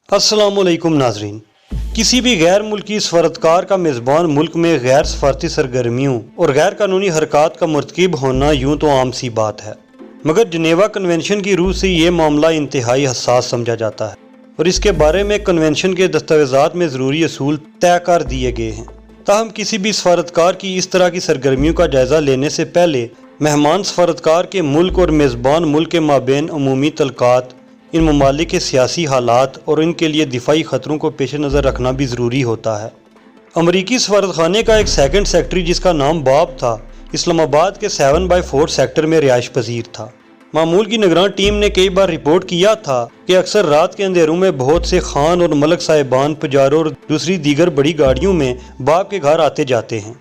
السلام علیکم ناظرین، کسی بھی غیر ملکی سفارتکار کا میزبان ملک میں غیر سفارتی سرگرمیوں اور غیر قانونی حرکات کا مرتکب ہونا یوں تو عام سی بات ہے، مگر جنیوا کنونشن کی روح سے یہ معاملہ انتہائی حساس سمجھا جاتا ہے اور اس کے بارے میں کنونشن کے دستاویزات میں ضروری اصول طے کر دیے گئے ہیں۔ تاہم کسی بھی سفارتکار کی اس طرح کی سرگرمیوں کا جائزہ لینے سے پہلے مہمان سفارتکار کے ملک اور میزبان ملک کے مابین عمومی تعلقات، ان ممالک کے سیاسی حالات اور ان کے لیے دفاعی خطروں کو پیش نظر رکھنا بھی ضروری ہوتا ہے۔ امریکی سفارتخانے کا ایک سیکنڈ سیکرٹری جس کا نام باب تھا، اسلام آباد کے 7/4 سیکٹر میں رہائش پذیر تھا۔ معمول کی نگران ٹیم نے کئی بار رپورٹ کیا تھا کہ اکثر رات کے اندھیروں میں بہت سے خان اور ملک صاحبان، پجاروں اور دوسری دیگر بڑی گاڑیوں میں باب کے گھر آتے جاتے ہیں۔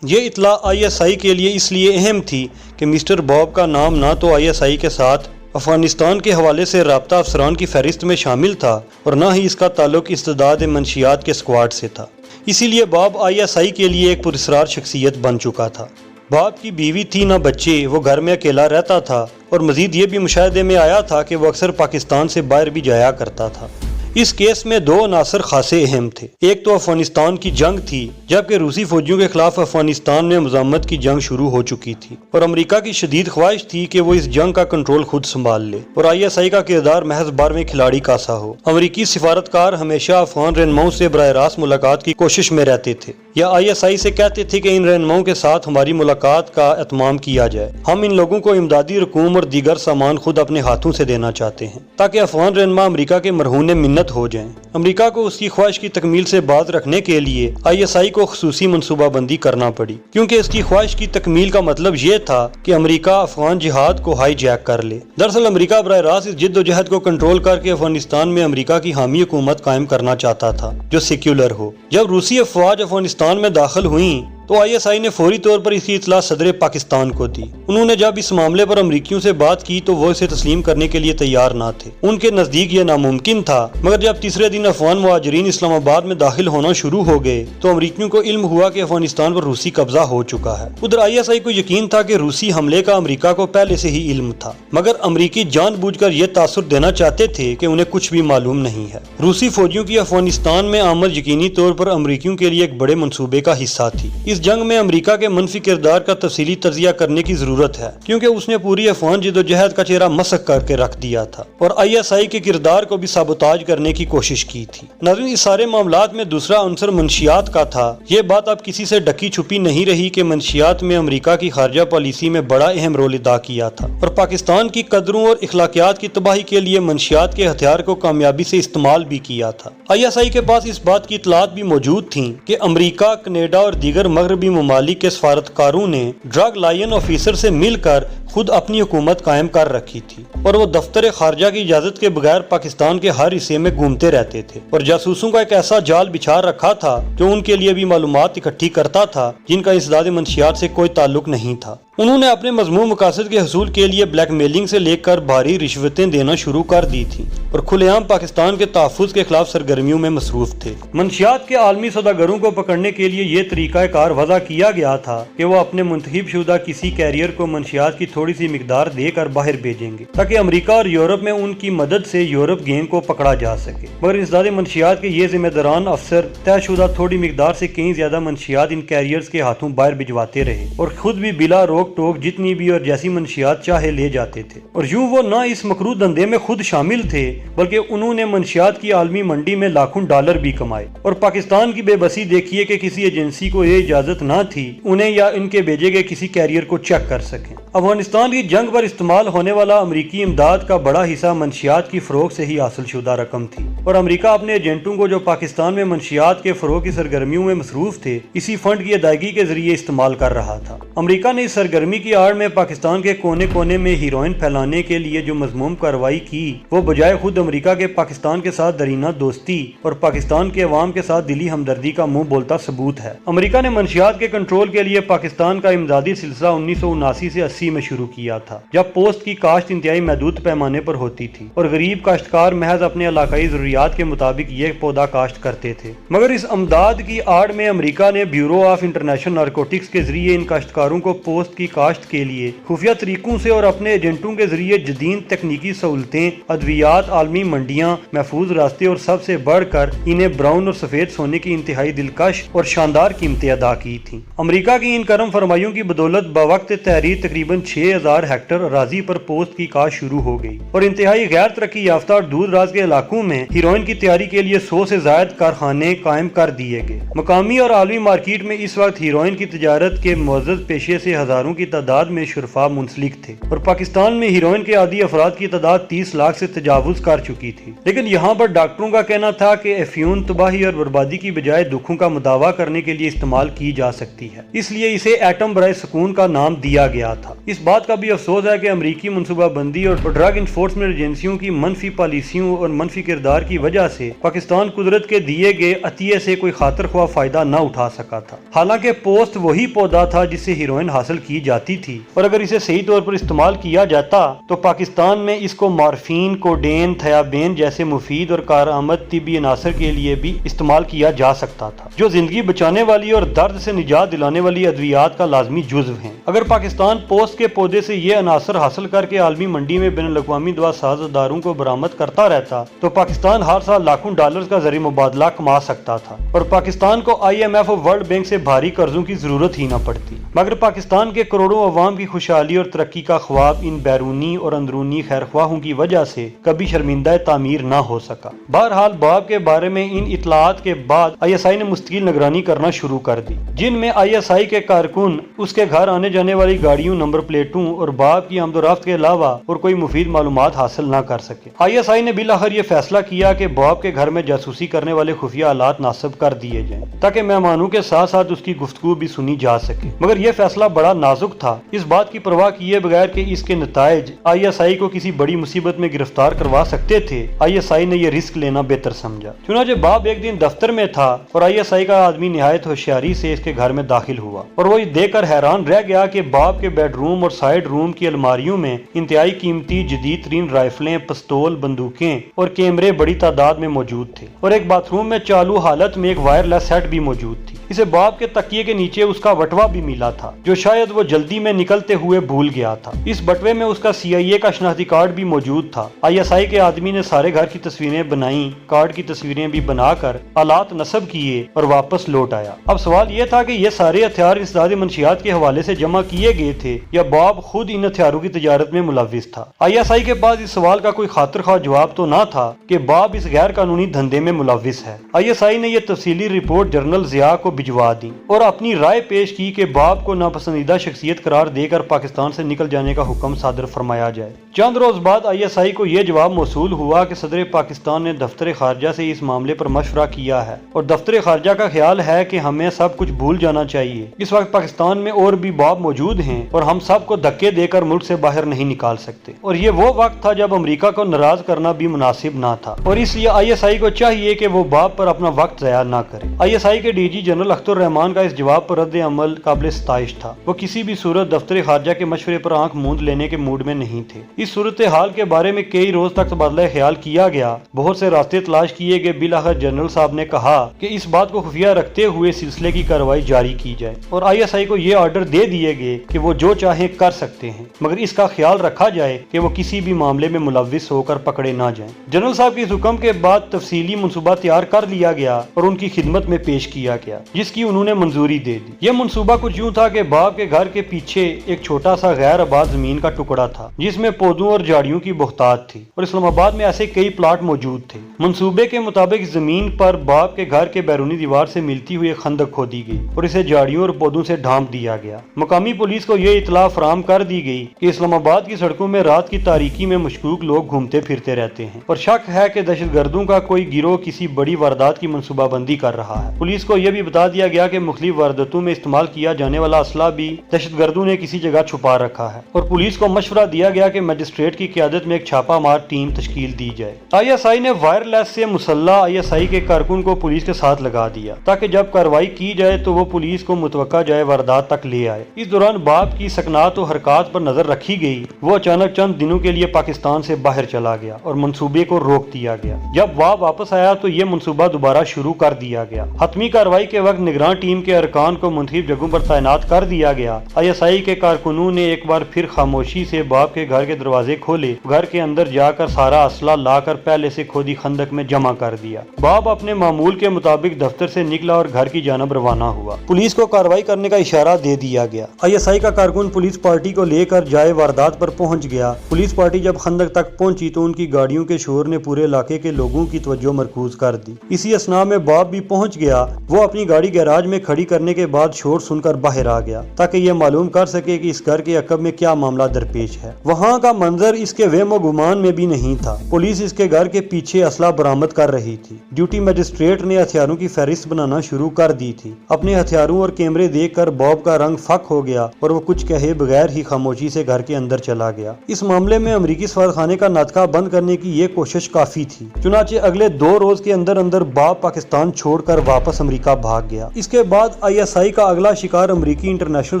یہ اطلاع ISI کے لیے اس لیے اہم تھی کہ مسٹر باب کا نام نہ تو ISI کے ساتھ افغانستان کے حوالے سے رابطہ افسران کی فہرست میں شامل تھا اور نہ ہی اس کا تعلق استعداد منشیات کے اسکواڈ سے تھا، اسی لیے باب ISI کے لیے ایک پراسرار شخصیت بن چکا تھا۔ باب کی بیوی تھی نہ بچے، وہ گھر میں اکیلا رہتا تھا اور مزید یہ بھی مشاہدے میں آیا تھا کہ وہ اکثر پاکستان سے باہر بھی جایا کرتا تھا۔ اس کیس میں دو عناصر خاصے اہم تھے، ایک تو افغانستان کی جنگ تھی جبکہ روسی فوجیوں کے خلاف افغانستان میں مزاحمت کی جنگ شروع ہو چکی تھی اور امریکہ کی شدید خواہش تھی کہ وہ اس جنگ کا کنٹرول خود سنبھال لے اور ISI کا کردار محض 12ویں کھلاڑی کا سا ہو۔ امریکی سفارتکار ہمیشہ افغان رہنماؤں سے براہ راست ملاقات کی کوشش میں رہتے تھے یا ISI سے کہتے تھے کہ ان رہنماؤں کے ساتھ ہماری ملاقات کا اہتمام کیا جائے، ہم ان لوگوں کو امدادی رقوم اور دیگر سامان خود اپنے ہاتھوں سے دینا چاہتے ہیں تاکہ افغان رہنما امریکہ کے مرہون منت ہو جائیں۔ امریکہ کو اس کی خواہش کی تکمیل سے باز رکھنے کے لیے ISI کو خصوصی منصوبہ بندی کرنا پڑی، کیونکہ اس کی خواہش کی تکمیل کا مطلب یہ تھا کہ امریکہ افغان جہاد کو ہائی جیک کر لے۔ دراصل امریکہ براہ راست اس جد و جہد کو کنٹرول کر کے افغانستان میں امریکہ کی حامی حکومت قائم کرنا چاہتا تھا جو سیکولر ہو۔ جب روسی افواج افغانستان میں داخل ہوئیں تو ISI نے فوری طور پر اس کی اطلاع صدر پاکستان کو دی۔ انہوں نے جب اس معاملے پر امریکیوں سے بات کی تو وہ اسے تسلیم کرنے کے لیے تیار نہ تھے، ان کے نزدیک یہ ناممکن تھا، مگر جب تیسرے دن افغان مہاجرین اسلام آباد میں داخل ہونا شروع ہو گئے تو امریکیوں کو علم ہوا کہ افغانستان پر روسی قبضہ ہو چکا ہے۔ ادھر ISI کو یقین تھا کہ روسی حملے کا امریکہ کو پہلے سے ہی علم تھا، مگر امریکی جان بوجھ کر یہ تاثر دینا چاہتے تھے کہ انہیں کچھ بھی معلوم نہیں ہے۔ روسی فوجیوں کی افغانستان میں آمد یقینی طور پر امریکیوں کے لیے ایک بڑے منصوبے کا حصہ تھی۔ اس جنگ میں امریکہ کے منفی کردار کا تفصیلی تجزیہ کرنے کی ضرورت ہے، کیونکہ اس نے پوری افغان جدوجہد کا چہرہ مسخ کر کے رکھ دیا تھا اور ISI کے کردار کو بھی سابوتاج کرنے کی کوشش کی تھی۔ ناظرین، اس سارے معاملات میں دوسرا عنصر منشیات کا تھا۔ یہ بات اب کسی سے ڈکی چھپی نہیں رہی کہ منشیات میں امریکہ کی خارجہ پالیسی میں بڑا اہم رول ادا کیا تھا اور پاکستان کی قدروں اور اخلاقیات کی تباہی کے لیے منشیات کے ہتھیار کو کامیابی سے استعمال بھی کیا تھا۔ ISI کے پاس اس بات کی اطلاعات بھی موجود تھیں کہ امریکہ، کینیڈا اور دیگر مغربی ممالک کے سفارتکاروں نے ڈرگ لائن آفیسر سے مل کر خود اپنی حکومت قائم کر رکھی تھی اور وہ دفتر خارجہ کی اجازت کے بغیر پاکستان کے ہر حصے میں گھومتے رہتے تھے اور جاسوسوں کا ایک ایسا جال بچھا رکھا تھا جو ان کے لیے بھی معلومات اکٹھی کرتا تھا جن کا انسداد منشیات سے کوئی تعلق نہیں تھا۔ انہوں نے اپنے مذموم مقاصد کے حصول کے لیے بلیک میلنگ سے لے کر بھاری رشوتیں دینا شروع کر دی تھی اور کھلے عام پاکستان کے تحفظ کے خلاف سرگرمیوں میں مصروف تھے۔ منشیات کے عالمی سوداگروں کو پکڑنے کے لیے یہ طریقہ کار وضع کیا گیا تھا کہ وہ اپنے منتخب شدہ کسی کیریئر کو منشیات کی تھوڑی سی مقدار دے کر باہر بھیجیں گے تاکہ امریکہ اور یورپ میں ان کی مدد سے یورپ گینگ کو پکڑا جا سکے، مگر انسداد منشیات کے یہ ذمہ داران افسر طے شدہ تھوڑی مقدار سے کہیں زیادہ منشیات ان کیریئرز کے ہاتھوں باہر بھجواتے رہے اور خود بھی بلا روک ٹوک جتنی بھی اور جیسی منشیات چاہے لے جاتے تھے۔ اور یوں وہ نہ اس مکروہ دندے میں خود شامل تھے بلکہ انہوں نے منشیات کی عالمی منڈی میں لاکھوں ڈالر بھی کمائے۔ اور پاکستان کی بے بسی دیکھیے کہ کسی ایجنسی کو یہ اجازت نہ تھی انہیں یا ان کے بھیجے گئے کسی کیریئر کو چیک کر سکیں۔ افغانستان کی جنگ پر استعمال ہونے والا امریکی امداد کا بڑا حصہ منشیات کی فروغ سے ہی حاصل شدہ رقم تھی اور امریکہ اپنے ایجنٹوں کو جو پاکستان میں منشیات کے فروغ کی سرگرمیوں میں مصروف تھے اسی فنڈ کی ادائیگی کے ذریعے استعمال کر رہا تھا۔ امریکہ نے اس سرگرمی کی آڑ میں پاکستان کے کونے کونے میں ہیروئن پھیلانے کے لیے جو مذموم کارروائی کی وہ بجائے خود امریکہ کے پاکستان کے ساتھ درینہ دوستی اور پاکستان کے عوام کے ساتھ دلی ہمدردی کا منہ بولتا ثبوت ہے۔ امریکہ نے منشیات کے کنٹرول کے لیے پاکستان کا امدادی سلسلہ 1979 سے 80 میں شروع شروع کیا تھا، جب پوست کی کاشت انتہائی محدود پیمانے پر ہوتی تھی اور غریب کاشتکار محض اپنے علاقائی ضروریات کے مطابق یہ پودا کاشت کرتے تھے۔ مگر اس امداد کی آڑ میں امریکہ نے بیورو آف انٹرنیشنل نارکوٹکس کے ذریعے ان کاشتکاروں کو پوست کی کاشت کے لیے خفیہ طریقوں سے اور اپنے ایجنٹوں کے ذریعے جدید تکنیکی سہولتیں، ادویات، عالمی منڈیاں، محفوظ راستے اور سب سے بڑھ کر انہیں براؤن اور سفید سونے کی انتہائی دلکش اور شاندار قیمتیں ادا کی تھیں۔ امریکہ کی ان کرم فرمائیوں کی بدولت بوقت تحریر تقریباً 6000 ہیکٹر اراضی پر پوست کی کاشت شروع ہو گئی اور انتہائی غیر ترقی یافتہ اور دور دراز کے علاقوں میں ہیروئن کی تیاری کے لیے 100 سے زائد کارخانے قائم کر دیے گئے۔ مقامی اور عالمی مارکیٹ میں اس وقت ہیروئن کی تجارت کے معزز پیشے سے ہزاروں کی تعداد میں شرفا منسلک تھے اور پاکستان میں ہیروئن کے عادی افراد کی تعداد 30 لاکھ سے تجاوز کر چکی تھی۔ لیکن یہاں پر ڈاکٹروں کا کہنا تھا کہ افیون تباہی اور بربادی کی بجائے دکھوں کا مداوع کرنے کے لیے استعمال کی جا سکتی ہے، اس لیے اسے ایٹم برائے سکون کا نام دیا گیا تھا۔ اس بات کا بھی افسوس ہے کہ امریکی منصوبہ بندی اور ڈرگ انفورسمنٹ ایجنسیوں کی منفی پالیسیوں اور منفی کردار کی وجہ سے پاکستان قدرت کے دیے گئے عطیے سے کوئی خاطر خواہ فائدہ نہ اٹھا سکا تھا۔ حالانکہ پوست وہی پودا تھا جس سے ہیروئن حاصل کی جاتی تھی اور اگر اسے صحیح طور پر استعمال کیا جاتا تو پاکستان میں اس کو مارفین، کوڈین، تھیابین جیسے مفید اور کارآمد طبی عناصر کے لیے بھی استعمال کیا جا سکتا تھا، جو زندگی بچانے والی اور درد سے نجات دلانے والی ادویات کا لازمی جزو ہیں۔ اگر پاکستان پوست کے پودے سے یہ عناصر حاصل کر کے عالمی منڈی میں بین الاقوامی دوا ساز اداروں کو برآمد کرتا رہتا تو پاکستان ہر سال لاکھوں ڈالرز کا زرعی مبادلہ کما سکتا تھا اور پاکستان کو IMF اور ورلڈ بینک سے بھاری قرضوں کی ضرورت ہی نہ پڑتی۔ مگر پاکستان کے کروڑوں عوام کی خوشحالی اور ترقی کا خواب ان بیرونی اور اندرونی خیرخواہوں کی وجہ سے کبھی شرمندہ تعمیر نہ ہو سکا۔ بہرحال باب کے بارے میں ان اطلاعات کے بعد ISI نے مستقل نگرانی کرنا شروع کر دی، جن میں ISI کے کارکن اس کے گھر آنے جانے والی گاڑیوں، نمبر پلیٹوں اور باب کی آمد و رفت کے علاوہ اور کوئی مفید معلومات حاصل نہ کر سکے۔ ISI نے بالآخر یہ فیصلہ کیا کہ باب کے گھر میں جاسوسی کرنے والے خفیہ آلات ناصب کر دیے جائیں تاکہ مہمانوں کے ساتھ ساتھ اس کی گفتگو بھی سنی جا سکے۔ مگر یہ فیصلہ بڑا نازک تھا، اس بات کی پرواہ کیے بغیر کہ اس کے نتائج ISI کو کسی بڑی مصیبت میں گرفتار کروا سکتے تھے۔ ISI نے یہ رسک لینا بہتر سمجھا۔ چنانچہ باب ایک دن دفتر میں تھا اور ISI کا آدمی نہایت ہوشیاری سے اس کے گھر میں داخل ہوا اور وہ یہ دیکھ کر حیران رہ گیا کہ باب کے بیڈ روم اور سائیڈ روم کی الماریوں میں انتہائی قیمتی جدید ترین رائفلیں، پستول، بندوقیں اور کیمرے بڑی تعداد میں موجود تھے اور ایک باتھ روم میں چالو حالت میں ایک وائرلیس سیٹ بھی موجود تھی۔ اسے باب کے تکیے کے نیچے اس کا بٹوا بھی ملا تھا جو شاید وہ جلدی میں نکلتے ہوئے بھول گیا تھا۔ اس بٹوے میں اس کا CIA کا شناختی کارڈ بھی موجود تھا۔ ISI کے آدمی نے سارے گھر کی تصویریں بنائیں، کارڈ کی تصویریں بھی بنا کر آلات نصب کیے اور واپس لوٹ آیا۔ اب سوال یہ تھا کہ یہ سارے ہتھیار انسداد منشیات کے حوالے سے جمع کیے گئے تھے یا باب خود ان ہتھیاروں کی تجارت میں ملوث تھا۔ ISI کے پاس اس سوال کا کوئی خاطر خواہ جواب تو نہ تھا کہ باب اس غیر قانونی دھندے میں ملوث ہے۔ ISI نے یہ تفصیلی رپورٹ جنرل ضیاء کو بھجوا دی اور اپنی رائے پیش کی کہ باب کو ناپسندیدہ شخصیت قرار دے کر پاکستان سے نکل جانے کا حکم صادر فرمایا جائے۔ چند روز بعد ISI کو یہ جواب موصول ہوا کہ صدر پاکستان نے دفتر خارجہ سے اس معاملے پر مشورہ کیا ہے اور دفتر خارجہ کا خیال ہے کہ ہمیں سب کچھ بھول جانا چاہیے۔ اس وقت پاکستان میں اور بھی باب موجود ہیں اور ہم سب کو دھکے دے کر ملک سے باہر نہیں نکال سکتے، اور یہ وہ وقت تھا جب امریکہ کو ناراض کرنا بھی مناسب نہ تھا اور اس لیے ISI کو چاہیے کہ وہ باب پر اپنا وقت ضائع نہ کرے۔ ISI کے DG جنرل اختر الرحمان کا اس جواب پر رد عمل قابل ستائش تھا۔ وہ کسی بھی صورت دفتر خارجہ کے مشورے پر آنکھ موند لینے کے موڈ میں نہیں تھے۔ اس صورتحال کے بارے میں کئی روز تک تبادلہ خیال کیا گیا، بہت سے راستے تلاش کیے گئے۔ بالآخر جنرل صاحب نے کہا کہ اس بات کو خفیہ رکھتے ہوئے سلسلے کی کارروائی جاری کی جائے اور ISI کو یہ آرڈر دے دیے گئے کہ وہ جو چاہیں کر سکتے ہیں، مگر اس کا خیال رکھا جائے کہ وہ کسی بھی معاملے میں ملوث ہو کر پکڑے نہ جائیں۔ جنرل صاحب کے اس حکم کے بعد تفصیلی منصوبہ تیار کر لیا گیا اور ان کی خدمت میں پیش کیا گیا، جس کی انہوں نے منظوری دے دی۔ یہ منصوبہ کچھ یوں تھا کہ باب کے گھر کے پیچھے ایک چھوٹا سا غیر آباد زمین کا ٹکڑا تھا جس میں پودوں اور جھاڑیوں کی بہتات تھی اور اسلام آباد میں ایسے کئی پلاٹ موجود تھے۔ منصوبے کے مطابق زمین پر باب کے گھر کے بیرونی دیوار سے ملتی ہوئی خندق کھودی گئی اور اسے جھاڑیوں اور پودوں سے ڈھانپ دیا گیا۔ مقامی پولیس کو یہ اطلاع فراہم کر دی گئی کہ اسلام آباد کی سڑکوں میں رات کی تاریکی میں مشکوک لوگ گھومتے پھرتے رہتے ہیں اور شک ہے کہ دہشت گردوں کا کوئی گروہ کسی بڑی واردات کی منصوبہ بندی کر رہا ہے۔ پولیس کو یہ بھی بتا دیا گیا کہ مختلف وارداتوں میں استعمال کیا جانے والا اسلحہ بھی دہشت گردوں نے کسی جگہ چھپا رکھا ہے اور پولیس کو مشورہ دیا گیا کہ مجسٹریٹ کی قیادت میں ایک چھاپا مار ٹیم تشکیل دی جائے۔ ISI نے وائرلیس سے مسلح ISI کے کارکن کو پولیس کے ساتھ لگا دیا تاکہ جب کارروائی کی جائے تو وہ پولیس کو متوقع جائے واردات تک لے آئے۔ اس دوران باب کی سکنات و حرکات پر نظر رکھی گئی۔ وہ اچانک چند دنوں کے لیے پاکستان سے باہر چلا گیا اور منصوبے کو روک دیا گیا۔ جب باب واپس آیا تو یہ منصوبہ دوبارہ شروع کر دیا گیا۔ حتمی کارروائی کے وقت نگراں ٹیم کے ارکان کو منتخب جگہوں پر تعینات کر دیا گیا۔ ISI کے کارکنوں نے ایک بار پھر خاموشی سے باب کے گھر کے دروازے کھولے، گھر کے اندر جا کر سارا اسلحہ لا کر پہلے سے کھودی خندق میں جمع کر دیا۔ باب اپنے معمول کے مطابق دفتر سے نکلا اور گھر کی جانب روانہ ہوا۔ پولیس کو کارروائی کرنے کا اشارہ دے دیا گیا۔ ISI کا کارکن پولیس پارٹی کو لے کر جائے واردات پر پہنچ گیا۔ پولیس پارٹی جب خندق تک پہنچی تو ان کی گاڑیوں کے شور نے پورے علاقے کے لوگوں کی توجہ مرکوز کر دی۔ اسی اثناء میں باب بھی پہنچ گیا۔ وہ اپنی گاڑی گیراج میں کھڑی کرنے کے بعد شور سن کر باہر آ گیا تاکہ یہ معلوم کر سکے کہ اس گھر کے عقب میں کیا معاملہ درپیش ہے۔ وہاں کا منظر اس کے وہم و گمان میں بھی نہیں تھا۔ پولیس اس کے گھر کے پیچھے اسلحہ برآمد کر رہی تھی۔ ڈیوٹی مجسٹریٹ نے ہتھیاروں کی فہرست بنانا شروع کر دی تھی۔ اپنے ہتھیاروں اور کیمرے دیکھ کر باب کا رنگ فک ہو گیا اور وہ کچھ کہے بغیر ہی خاموشی سے گھر کے اندر چلا گیا۔ اس معاملے میں امریکی سفارتخانے کا ناطقہ بند کرنے کی یہ کوشش کافی تھی۔ چنانچہ اگلے 2 روز کے اندر اندر باب پاکستان چھوڑ کر واپس امریکہ بھاگ گیا۔ اس کے بعد ISI کا اگلا شکار امریکی انٹرنیشنل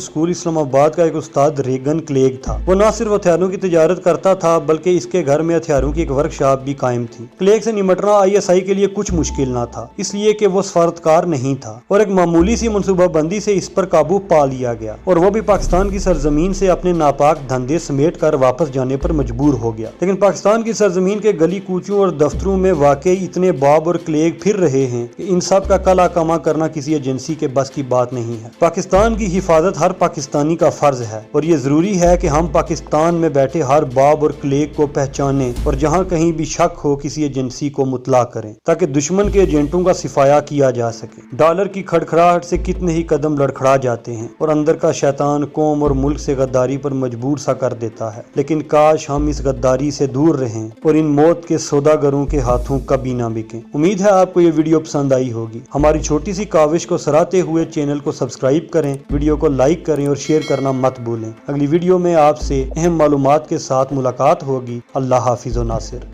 اسکول اسلام آباد کا ایک استاد ریگن کلیگ تھا۔ وہ نہ صرف ہتھیاروں کی تجارت کرتا تھا بلکہ اس کے گھر میں ہتھیاروں کی ایک ورکشاپ بھی قائم تھی۔ کلیگ سے نمٹنا ISI کے لیے کچھ مشکل نہ تھا، اس لیے کہ وہ سفارتکار نہیں تھا اور ایک معمولی سی منصوبہ بندی سے اس پر قابو پا لیا گیا اور وہ بھی پاکستان کی سرزمین سے اپنے ناپاک دھندے سمیٹ کر واپس جانے پر مجبور ہو گیا۔ لیکن پاکستان کی سرزمین کے گلی کوچوں اور دفتروں میں واقعی اتنے باب اور کلیگ پھر رہے ہیں کہ ان سب کا کلا کما کرنا کسی ایجنسی کے بس کی بات نہیں ہے۔ پاکستان کی حفاظت ہر پاکستانی کا فرض ہے اور یہ ضروری ہے کہ ہم پاکستان میں بیٹھے ہر باب اور کلیگ کو پہچانیں اور جہاں کہیں بھی شک ہو کسی ایجنسی کو مطلع کریں تاکہ دشمن کے ایجنٹوں کا صفایا کیا جا سکے۔ ڈالر کی کھڑکھڑاہٹ سے کتنے ہی قدم لڑکھڑا جاتے ہیں اور اندر کا شیطان قوم اور ملک سے غداری پر مجبور سا کر دیتا ہے، لیکن کاش ہم اس غداری سے دور رہیں اور ان موت کے سوداگروں کے ہاتھوں کبھی نہ بکیں۔ امید ہے آپ کو یہ ویڈیو پسند آئی ہوگی۔ ہماری چھوٹی سی کاوش کو سراہتے ہوئے چینل کو سبسکرائب کریں، ویڈیو کو لائک کریں اور شیئر کرنا مت بھولیں۔ اگلی ویڈیو میں آپ سے اہم معلومات کے ساتھ ملاقات ہوگی۔ اللہ حافظ و ناصر۔